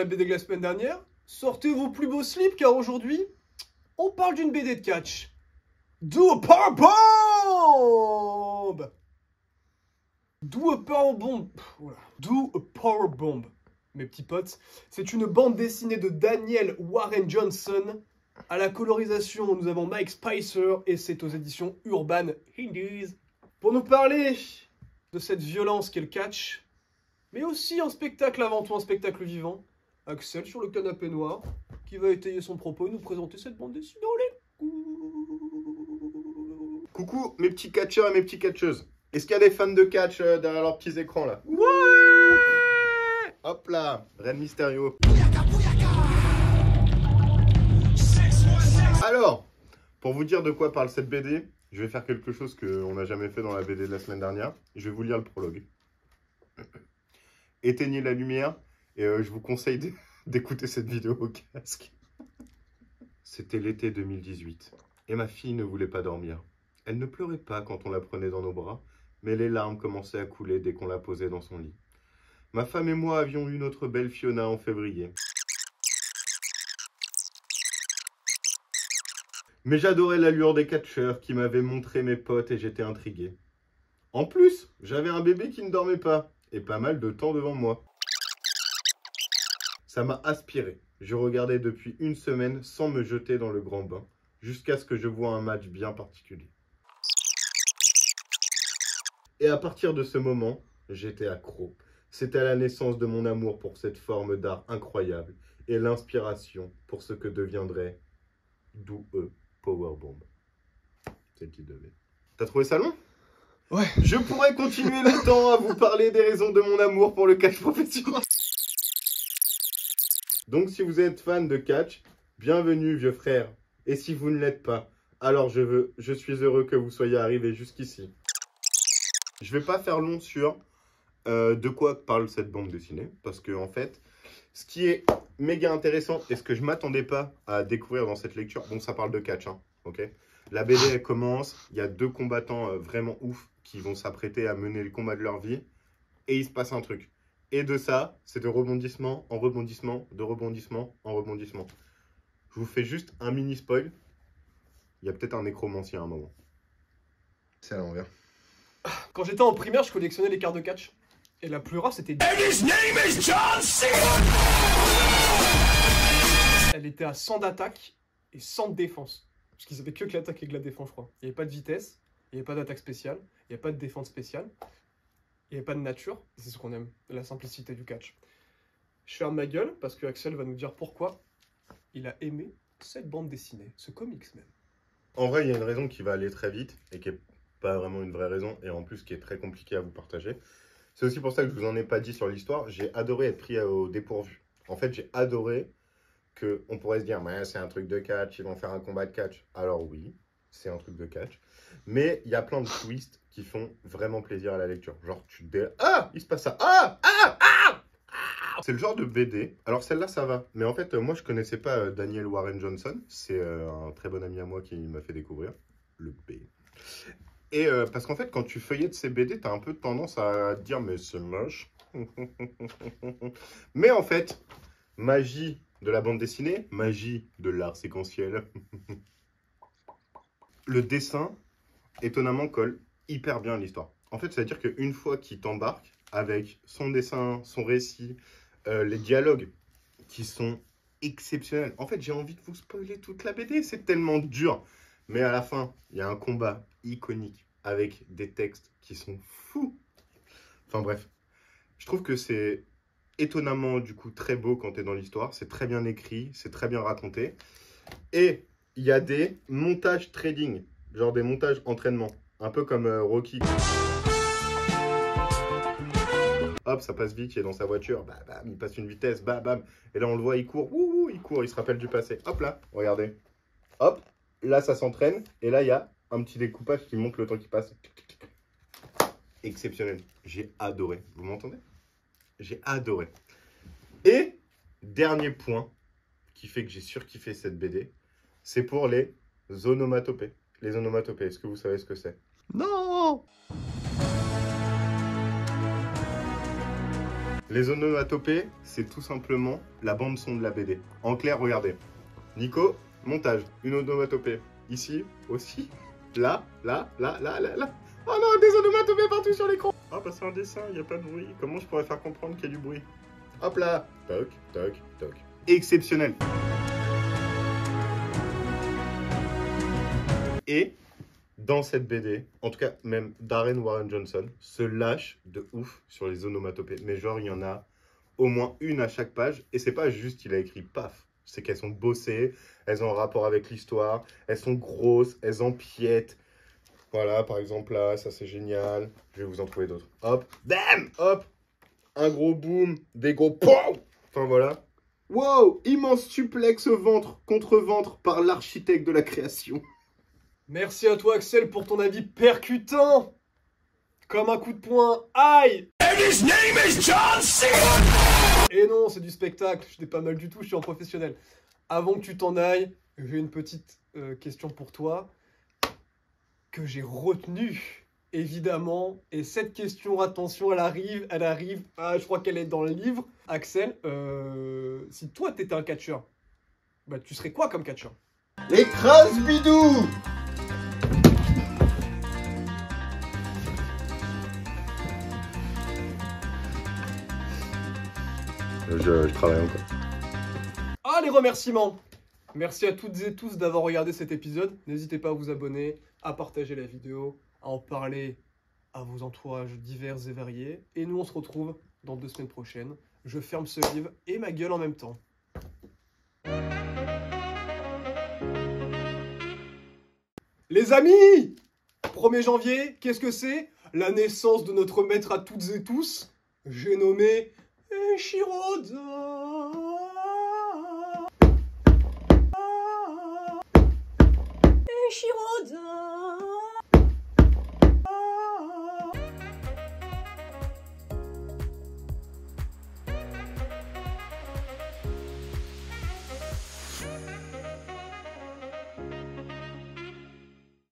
la BD de la semaine dernière, sortez vos plus beaux slips car aujourd'hui, on parle d'une BD de catch. Do a power bomb! Do a power bomb. Voilà. Do a power bomb. Mes petits potes, c'est une bande dessinée de Daniel Warren Johnson. À la colorisation, nous avons Mike Spicer et c'est aux éditions Urban Indies. Pour nous parler de cette violence qu'est le catch, mais aussi un spectacle avant tout, un spectacle vivant, Axel sur le canapé noir, qui va étayer son propos et nous présenter cette bande dessinée. Coucou mes petits catcheurs et mes petites catcheuses. Est-ce qu'il y a des fans de catch derrière leurs petits écrans là? Ouais! Hop là, Ren Mysterio. Alors, pour vous dire de quoi parle cette BD, je vais faire quelque chose qu'on n'a jamais fait dans la BD de la semaine dernière. Je vais vous lire le prologue. Éteignez la lumière et je vous conseille d'écouter cette vidéo au casque. C'était l'été 2018 et ma fille ne voulait pas dormir. Elle ne pleurait pas quand on la prenait dans nos bras, mais les larmes commençaient à couler dès qu'on la posait dans son lit. Ma femme et moi avions eu notre belle Fiona en février. Mais j'adorais l'allure des catcheurs qui m'avaient montré mes potes et j'étais intrigué. En plus, j'avais un bébé qui ne dormait pas et pas mal de temps devant moi. Ça m'a aspiré. Je regardais depuis une semaine sans me jeter dans le grand bain, jusqu'à ce que je voie un match bien particulier. Et à partir de ce moment, j'étais accro. C'était la naissance de mon amour pour cette forme d'art incroyable et l'inspiration pour ce que deviendrait Do a Power Bomb. C'est qui devait. T'as trouvé ça long? Ouais. Je pourrais continuer longtemps à vous parler des raisons de mon amour pour le catch professionnel. Donc si vous êtes fan de catch, bienvenue vieux frère. Et si vous ne l'êtes pas, alors je suis heureux que vous soyez arrivé jusqu'ici. Je vais pas faire long sur de quoi parle cette bande dessinée, parce que en fait, ce qui est méga intéressant et ce que je m'attendais pas à découvrir dans cette lecture, bon ça parle de catch, hein, ok. La BD elle commence, il y a deux combattants vraiment ouf qui vont s'apprêter à mener le combat de leur vie, et il se passe un truc. Et de ça, c'est de rebondissement en rebondissement, de rebondissement en rebondissement. Je vous fais juste un mini spoil. Il y a peut-être un nécromancien à un moment. C'est à l'envers. Quand j'étais en primaire, je collectionnais les cartes de catch. Et la plus rare, c'était... Elle était à 100 d'attaque et 100 de défense. Parce qu'ils avaient que l'attaque et que la défense, je crois. Il n'y avait pas de vitesse, il n'y avait pas d'attaque spéciale, il n'y avait pas de défense spéciale, il n'y avait pas de nature. C'est ce qu'on aime, la simplicité du catch. Je ferme ma gueule parce que Axel va nous dire pourquoi il a aimé cette bande dessinée, ce comics même. En vrai, il y a une raison qui va aller très vite et qui n'est pas vraiment une vraie raison et en plus qui est très compliquée à vous partager. C'est aussi pour ça que je vous en ai pas dit sur l'histoire. J'ai adoré être pris au dépourvu. En fait, j'ai adoré qu'on pourrait se dire « c'est un truc de catch, ils vont faire un combat de catch ». Alors oui, c'est un truc de catch. Mais il y a plein de twists qui font vraiment plaisir à la lecture. Genre, tu te dis « Ah, il se passe ça. Ah, ah, ah, ah !» C'est le genre de BD. Alors celle-là, ça va. Mais en fait, moi, je connaissais pas Daniel Warren Johnson. C'est un très bon ami à moi qui m'a fait découvrir. Le B. Et parce qu'en fait, quand tu feuillettes ces BD, tu as un peu tendance à te dire « mais c'est moche ». Mais en fait, magie de la bande dessinée, magie de l'art séquentiel. Le dessin, étonnamment, colle hyper bien à l'histoire. En fait, c'est-à-dire qu'une fois qu'il t'embarque avec son dessin, son récit, les dialogues qui sont exceptionnels. En fait, j'ai envie de vous spoiler toute la BD, c'est tellement dur. Mais à la fin, il y a un combat iconique avec des textes qui sont fous. Enfin bref, je trouve que c'est étonnamment du coup très beau quand tu es dans l'histoire. C'est très bien écrit, c'est très bien raconté. Et il y a des montages trading, genre des montages entraînement. Un peu comme Rocky. Hop, ça passe vite, il est dans sa voiture, bam, bam, il passe une vitesse, bam, bam. Et là on le voit, il court, ouh, il court, il se rappelle du passé. Hop là, regardez. Hop. Là, ça s'entraîne. Et là, il y a un petit découpage qui montre le temps qui passe. Exceptionnel. J'ai adoré. Vous m'entendez? J'ai adoré. Et, dernier point qui fait que j'ai surkiffé cette BD, c'est pour les onomatopées. Les onomatopées, est-ce que vous savez ce que c'est? Non! Les onomatopées, c'est tout simplement la bande-son de la BD. En clair, regardez. Nico, montage, une onomatopée. Ici, aussi. Là, là, là, là, là, là. Oh non, des onomatopées partout sur l'écran. Ah bah c'est un dessin, il n'y a pas de bruit. Comment je pourrais faire comprendre qu'il y a du bruit? Hop là. Toc, toc, toc. Exceptionnel. Et dans cette BD, en tout cas même Darren Warren Johnson se lâche de ouf sur les onomatopées. Mais genre il y en a au moins une à chaque page. Et c'est pas juste il a écrit paf. C'est qu'elles sont bossées, elles ont un rapport avec l'histoire, elles sont grosses, elles empiètent. Voilà, par exemple là, ça c'est génial. Je vais vous en trouver d'autres. Hop, bam, hop. Un gros boom, des gros pow. Enfin voilà. Wow, immense suplex ventre contre ventre par l'architecte de la création. Merci à toi Axel pour ton avis percutant. Comme un coup de poing. Aïe! And his name is John Cena! Et non, c'est du spectacle. Je n'ai pas mal du tout, je suis en professionnel. Avant que tu t'en ailles, j'ai une petite question pour toi que j'ai retenue, évidemment. Et cette question, attention, elle arrive. Ah, je crois qu'elle est dans le livre. Axel, si toi t'étais un catcheur, bah tu serais quoi comme catcheur? Écrase bidou! Je travaille encore. Ah, les remerciements! Merci à toutes et tous d'avoir regardé cet épisode. N'hésitez pas à vous abonner, à partager la vidéo, à en parler à vos entourages divers et variés. Et nous, on se retrouve dans 2 semaines prochaines. Je ferme ce livre et ma gueule en même temps. Les amis! 1er janvier, qu'est-ce que c'est? La naissance de notre maître à toutes et tous. J'ai nommé Shiroda. Shiroda.